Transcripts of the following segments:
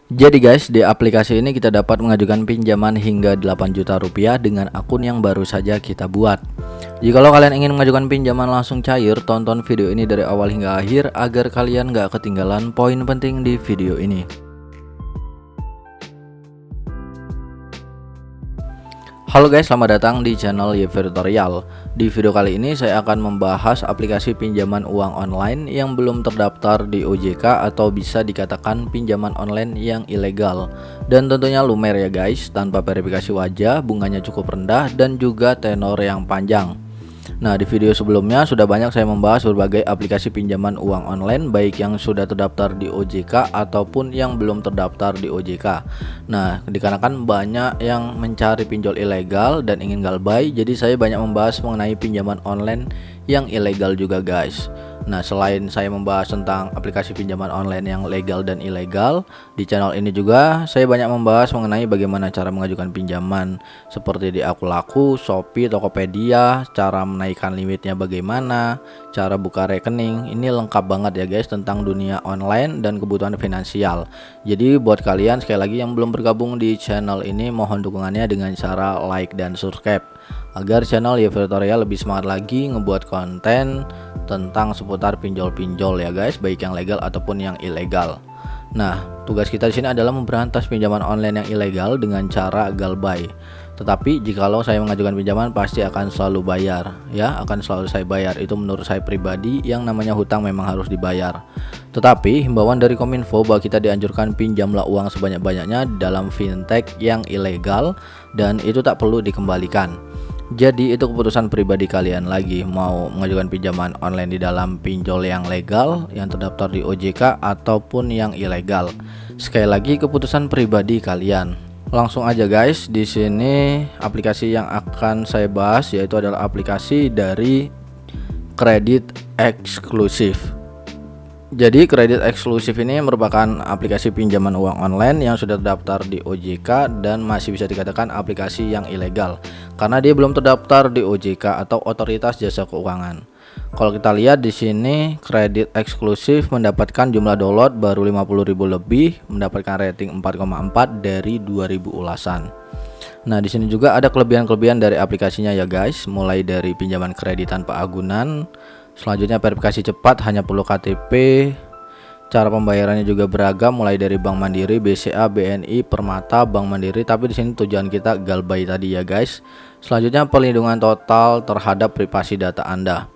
Jadi guys, di aplikasi ini kita dapat mengajukan pinjaman hingga 8 juta rupiah dengan akun yang baru saja kita buat. Jikalau kalian ingin mengajukan pinjaman langsung cair, tonton video ini dari awal hingga akhir agar kalian gak ketinggalan poin penting di video ini. Halo guys, selamat datang di channel Yever Tutorial. Di video kali ini saya akan membahas aplikasi pinjaman uang online yang belum terdaftar di OJK atau bisa dikatakan pinjaman online yang ilegal. Dan tentunya lumer ya guys, tanpa verifikasi wajah, bunganya cukup rendah dan juga tenor yang panjang. Nah, di video sebelumnya sudah banyak saya membahas berbagai aplikasi pinjaman uang online, baik yang sudah terdaftar di OJK ataupun yang belum terdaftar di OJK. Nah, dikarenakan banyak yang mencari pinjol ilegal dan ingin galbay, jadi saya banyak membahas mengenai pinjaman online yang ilegal juga guys. Nah, selain saya membahas tentang aplikasi pinjaman online yang legal dan ilegal, di channel ini juga saya banyak membahas mengenai bagaimana cara mengajukan pinjaman seperti di Akulaku, Shopee, Tokopedia, cara menaikkan limitnya bagaimana, cara buka rekening. Ini lengkap banget ya guys tentang dunia online dan kebutuhan finansial. Jadi buat kalian sekali lagi yang belum bergabung di channel ini, mohon dukungannya dengan cara like dan subscribe agar channel Yever Tutorial lebih semangat lagi ngebuat konten tentang seputar pinjol-pinjol ya guys, baik yang legal ataupun yang ilegal. Nah, tugas kita di sini adalah memberantas pinjaman online yang ilegal dengan cara galbay. Tetapi jikalau saya mengajukan pinjaman pasti akan selalu bayar ya, akan selalu saya bayar. Itu menurut saya pribadi, yang namanya hutang memang harus dibayar. Tetapi himbauan dari Kominfo bahwa kita dianjurkan pinjamlah uang sebanyak-banyaknya dalam fintech yang ilegal dan itu tak perlu dikembalikan. Jadi itu keputusan pribadi kalian lagi mau mengajukan pinjaman online di dalam pinjol yang legal yang terdaftar di OJK ataupun yang ilegal. Sekali lagi keputusan pribadi kalian. Langsung aja guys, di sini aplikasi yang akan saya bahas yaitu adalah aplikasi dari Kredit Eksklusif. Jadi kredit eksklusif ini merupakan aplikasi pinjaman uang online yang sudah terdaftar di OJK dan masih bisa dikatakan aplikasi yang ilegal karena dia belum terdaftar di OJK atau Otoritas Jasa Keuangan. Kalau kita lihat di sini, kredit eksklusif mendapatkan jumlah download baru 50.000 lebih, mendapatkan rating 4,4 dari 2000 ulasan. Nah, di sini juga ada kelebihan-kelebihan dari aplikasinya ya guys, mulai dari pinjaman kredit tanpa agunan. Selanjutnya verifikasi cepat, hanya perlu KTP. Cara pembayarannya juga beragam, mulai dari Bank Mandiri, BCA, BNI, Permata, Bank Mandiri. Tapi di sini tujuan kita galbay tadi ya guys. Selanjutnya perlindungan total terhadap privasi data Anda.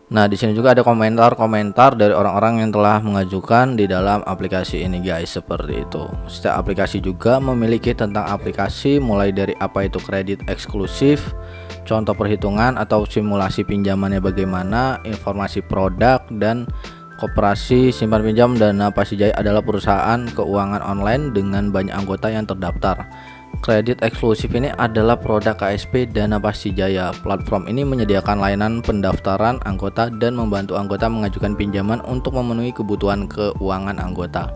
Nah, di sini juga ada komentar-komentar dari orang-orang yang telah mengajukan di dalam aplikasi ini guys, seperti itu. Setiap aplikasi juga memiliki tentang aplikasi, mulai dari apa itu kredit eksklusif, contoh perhitungan atau simulasi pinjamannya bagaimana, informasi produk, dan Koperasi Simpan Pinjam Dana Pasijaya adalah perusahaan keuangan online dengan banyak anggota yang terdaftar. Kredit eksklusif ini adalah produk KSP Dana Pasijaya. Platform ini menyediakan layanan pendaftaran anggota dan membantu anggota mengajukan pinjaman untuk memenuhi kebutuhan keuangan anggota.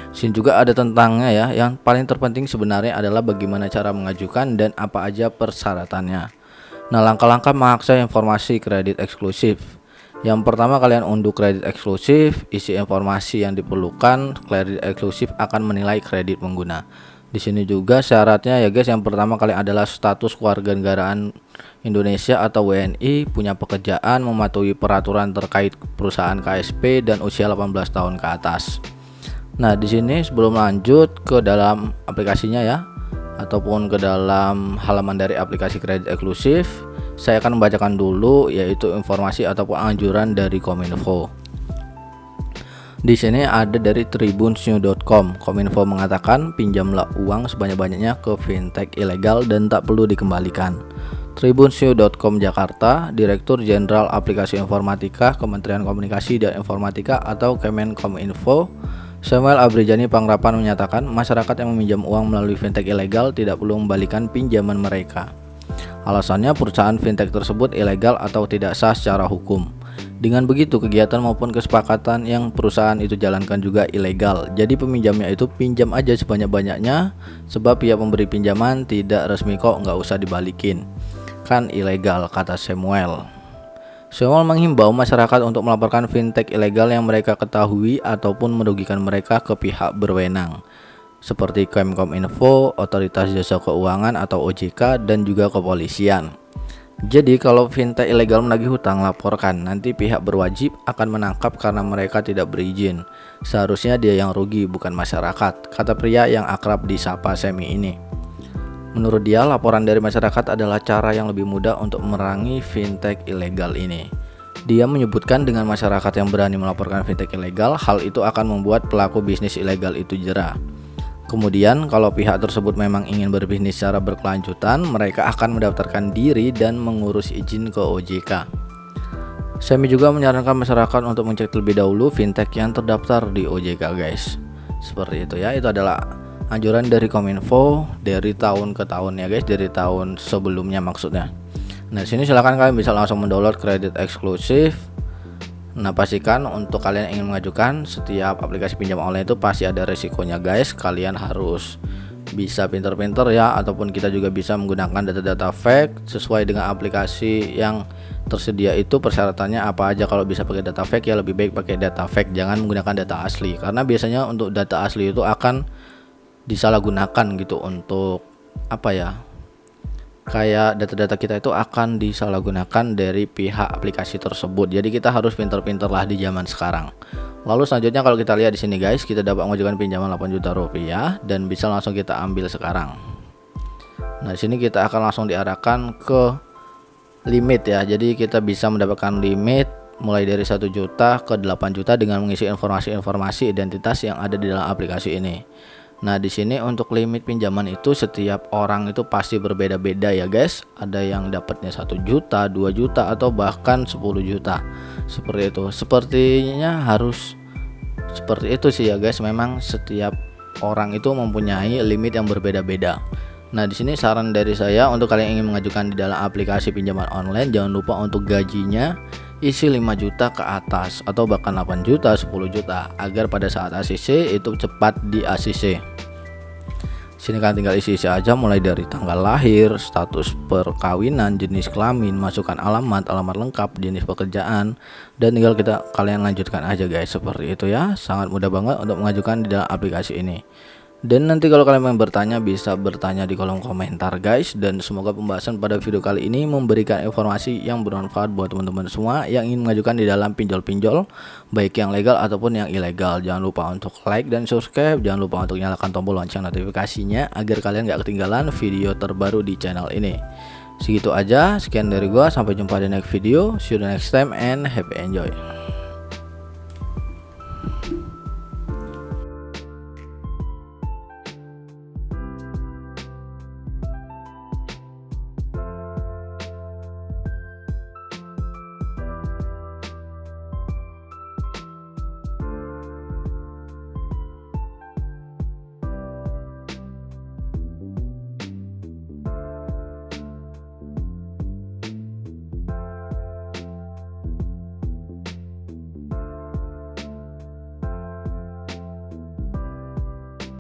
Sini juga ada tentangnya ya. Yang paling terpenting sebenarnya adalah bagaimana cara mengajukan dan apa aja persyaratannya. Nah, langkah-langkah mengakses informasi kredit eksklusif. Yang pertama, kalian unduh kredit eksklusif, isi informasi yang diperlukan. Kredit eksklusif akan menilai kredit pengguna. Di sini juga syaratnya ya guys, yang pertama kalian adalah status kewarganegaraan Indonesia atau WNI, punya pekerjaan, mematuhi peraturan terkait perusahaan KSP dan usia 18 tahun ke atas. Nah, di sini sebelum lanjut ke dalam aplikasinya ya, ataupun ke dalam halaman dari aplikasi kredit eksklusif, saya akan membacakan dulu yaitu informasi ataupun anjuran dari Kominfo. Di sini ada dari tribunnews.com. Kominfo mengatakan pinjamlah uang sebanyak-banyaknya ke fintech ilegal dan tak perlu dikembalikan. Tribunnews.com Jakarta, Direktur Jenderal Aplikasi Informatika, Kementerian Komunikasi dan Informatika atau Kemenkominfo, Samuel Abrijani Pangrapan menyatakan masyarakat yang meminjam uang melalui fintech ilegal tidak perlu membalikan pinjaman mereka. Alasannya perusahaan fintech tersebut ilegal atau tidak sah secara hukum. Dengan begitu kegiatan maupun kesepakatan yang perusahaan itu jalankan juga ilegal. Jadi peminjamnya itu pinjam aja sebanyak-banyaknya, sebab pihak pemberi pinjaman tidak resmi kok, nggak usah dibalikin. Kan ilegal, kata Samuel. Samuel menghimbau masyarakat untuk melaporkan fintech ilegal yang mereka ketahui ataupun merugikan mereka ke pihak berwenang. seperti Kemkominfo, Otoritas Jasa Keuangan atau OJK, dan juga kepolisian. Jadi kalau fintech ilegal menagih hutang, laporkan, nanti pihak berwajib akan menangkap karena mereka tidak berizin. Seharusnya dia yang rugi, bukan masyarakat, kata pria yang akrab disapa Semi ini. Menurut dia, laporan dari masyarakat adalah cara yang lebih mudah untuk memerangi fintech ilegal ini. Dia menyebutkan dengan masyarakat yang berani melaporkan fintech ilegal, hal itu akan membuat pelaku bisnis ilegal itu jera. Kemudian kalau pihak tersebut memang ingin berbisnis secara berkelanjutan, mereka akan mendaftarkan diri dan mengurus izin ke OJK. Semi juga menyarankan masyarakat untuk mengecek terlebih dahulu fintech yang terdaftar di OJK guys. Seperti itu ya, itu adalah anjuran dari Kominfo dari tahun ke tahun ya guys, dari tahun sebelumnya maksudnya. Nah, sini silahkan kalian bisa langsung mendownload kredit eksklusif. Nah, pastikan untuk kalian yang ingin mengajukan setiap aplikasi pinjam online itu pasti ada resikonya guys. Kalian harus bisa pinter-pinter ya, ataupun kita juga bisa menggunakan data-data fake sesuai dengan aplikasi yang tersedia. Itu persyaratannya apa aja. Kalau bisa pakai data fake ya lebih baik pakai data fake, jangan menggunakan data asli, karena biasanya untuk data asli itu akan disalahgunakan gitu untuk apa ya, kayak data-data kita itu akan disalahgunakan dari pihak aplikasi tersebut. Jadi kita harus pinter-pinter lah di zaman sekarang. Lalu selanjutnya kalau kita lihat di sini guys, kita dapat mengajukan pinjaman 8 juta rupiah dan bisa langsung kita ambil sekarang. Nah, di sini kita akan langsung diarahkan ke limit ya. Jadi kita bisa mendapatkan limit mulai dari 1 juta ke 8 juta dengan mengisi informasi-informasi identitas yang ada di dalam aplikasi ini. Nah, di sini untuk limit pinjaman itu setiap orang itu pasti berbeda-beda ya guys. Ada yang dapatnya 1 juta, 2 juta atau bahkan 10 juta. Seperti itu. Sepertinya harus seperti itu sih ya guys. Memang setiap orang itu mempunyai limit yang berbeda-beda. Nah, di sini saran dari saya untuk kalian yang ingin mengajukan di dalam aplikasi pinjaman online, jangan lupa untuk gajinya isi 5 juta ke atas atau bahkan 8 juta, 10 juta agar pada saat ACC itu cepat di ACC. Sini kan tinggal isi-isi aja mulai dari tanggal lahir, status perkawinan, jenis kelamin, masukkan alamat lengkap, jenis pekerjaan, dan tinggal kalian lanjutkan aja guys. Seperti itu ya, sangat mudah banget untuk mengajukan di dalam aplikasi ini. Dan nanti kalau kalian mau bertanya bisa bertanya di kolom komentar guys. Dan semoga pembahasan pada video kali ini memberikan informasi yang bermanfaat buat teman-teman semua yang ingin mengajukan di dalam pinjol-pinjol, baik yang legal ataupun yang ilegal. Jangan lupa untuk like dan subscribe, jangan lupa untuk nyalakan tombol lonceng notifikasinya agar kalian gak ketinggalan video terbaru di channel ini. Segitu aja, sekian dari gua, sampai jumpa di next video. See you the next time and happy enjoy.